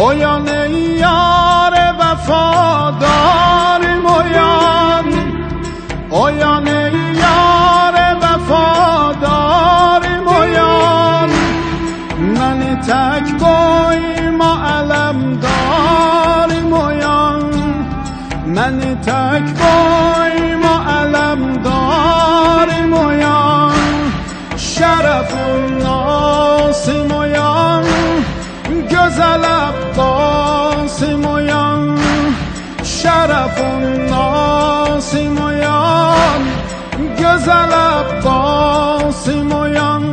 اویان ای یار وفادار مویان، اویان ای یار وفادار مویان، من تک بای ما علم دار مویان، من تک بای ما علم دار مویان، شرف الناس مویان، güzel Abbas moyan, şerefun nasi moyan, güzel Abbas moyan.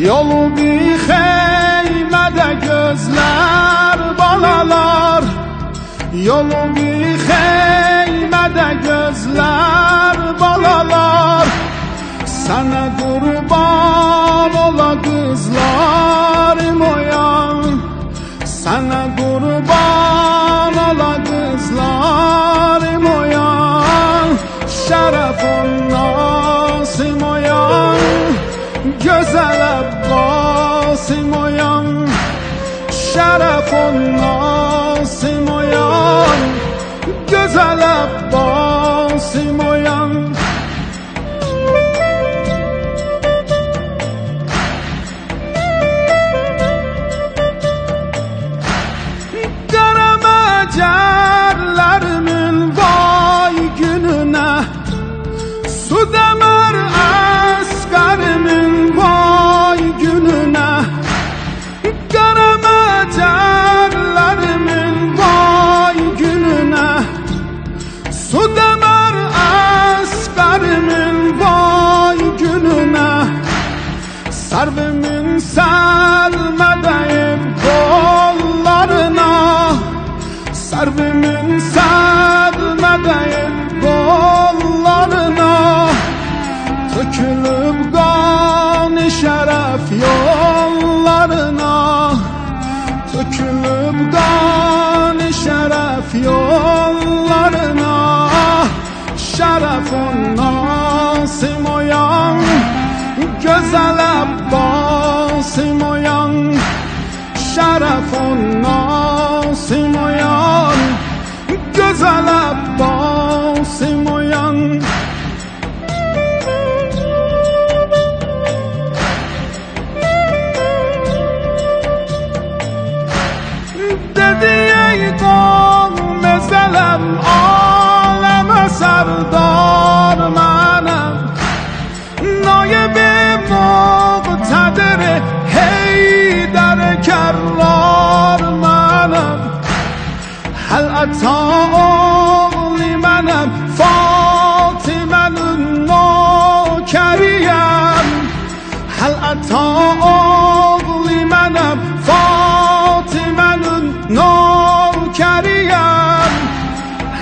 Yolu bir xeymede gözler balalar, yolu bir xeymede gözler balalar, sana kurban ola kızlar moyan, sana kurban ola kızlar moyan, şerefun nasi moyan, güzel Abbas moyan, şerefun nasi moyan, güzel Abbas moyan. Cerlerimin vay gününe, su demir askerimin vay gününe, garama cerlerimin vay gününe, su demir askerimin vay gününe, servimin selmedeyim kollarına, servimin sermedeyim kollarına, tökülüp kan-ı şeref yollarına, tökülüp kan-ı şeref yollarına, şerefun nasi moyan, güzel Abbas moyan, şerefun nasi moyan, güzel Abbas moyan. Dedi ey qavm ezelem aleme serdar menem, nayib-i muqtedir Heydar kerrar menem, hel ata oğli menem Fatime'nin nokeriyem, hel ata oğli menem Fatime'nin nokeriyem,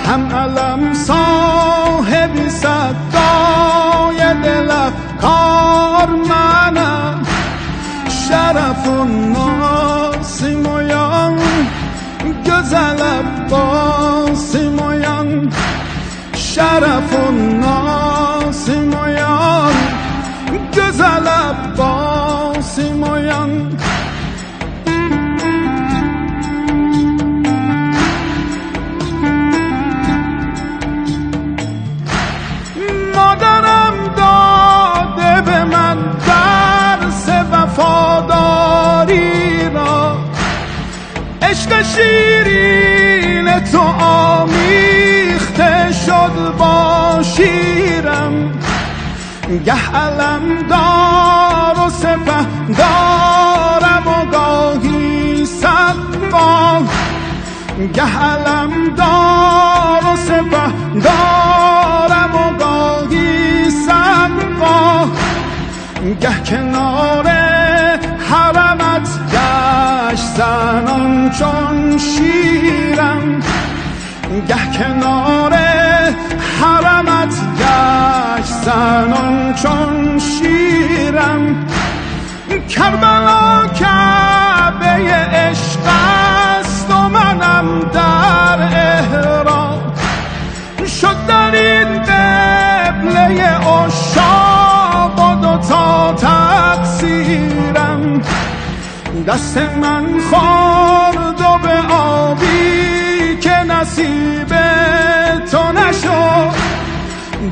hem elem sahibi seddaya dilef kar menem, şerefun nasi moyan, güzel Abbas moyan, şerefun nasi moyan, güzel Abbas moyan. Maderem dade be men ders vefadari ra, عشق شیرین تو آمیخته شد با شیرم، گه علم دار و سپه دارم و گاهی صدبان، گه علم دار و سپه دارم و گاهی صدبان، گه کنار حرمت گشت زنان چون شیرم، گه کنار حرمت گشت زنان چون شیرم، کربلا کعبه عشق است و منم در احرام، شد در این قبله عشاق و دوتا تقصیرم، دست من خورد و نصیب تو نشد،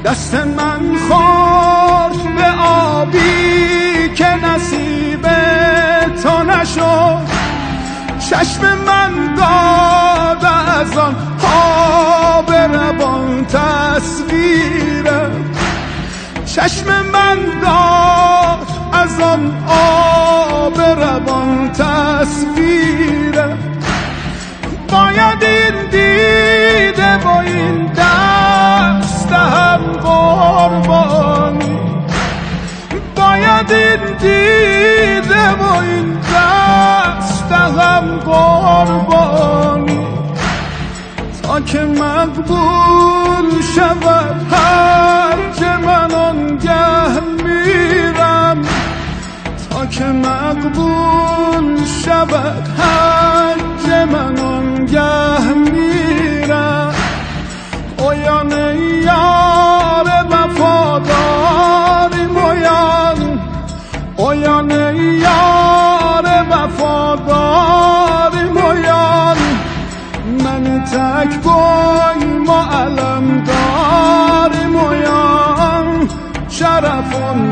دست من خورد به آبی که نصیب تو نشد، چشم من داد از آن آب روان تصویرم، چشم من داد از آن آب روان تصویرم. باید این دیده با این دست هم قربانی، باید این دیده با این دست هم قربانی، تا که مقبول شود هرچه من آنگه میرم، تا که مقبول شود هرچه من آنگه میرم. اویان یار وفاداری مویان، اویان یار وفاداری مویان، من تک بای ما علم داری مویان، شرفون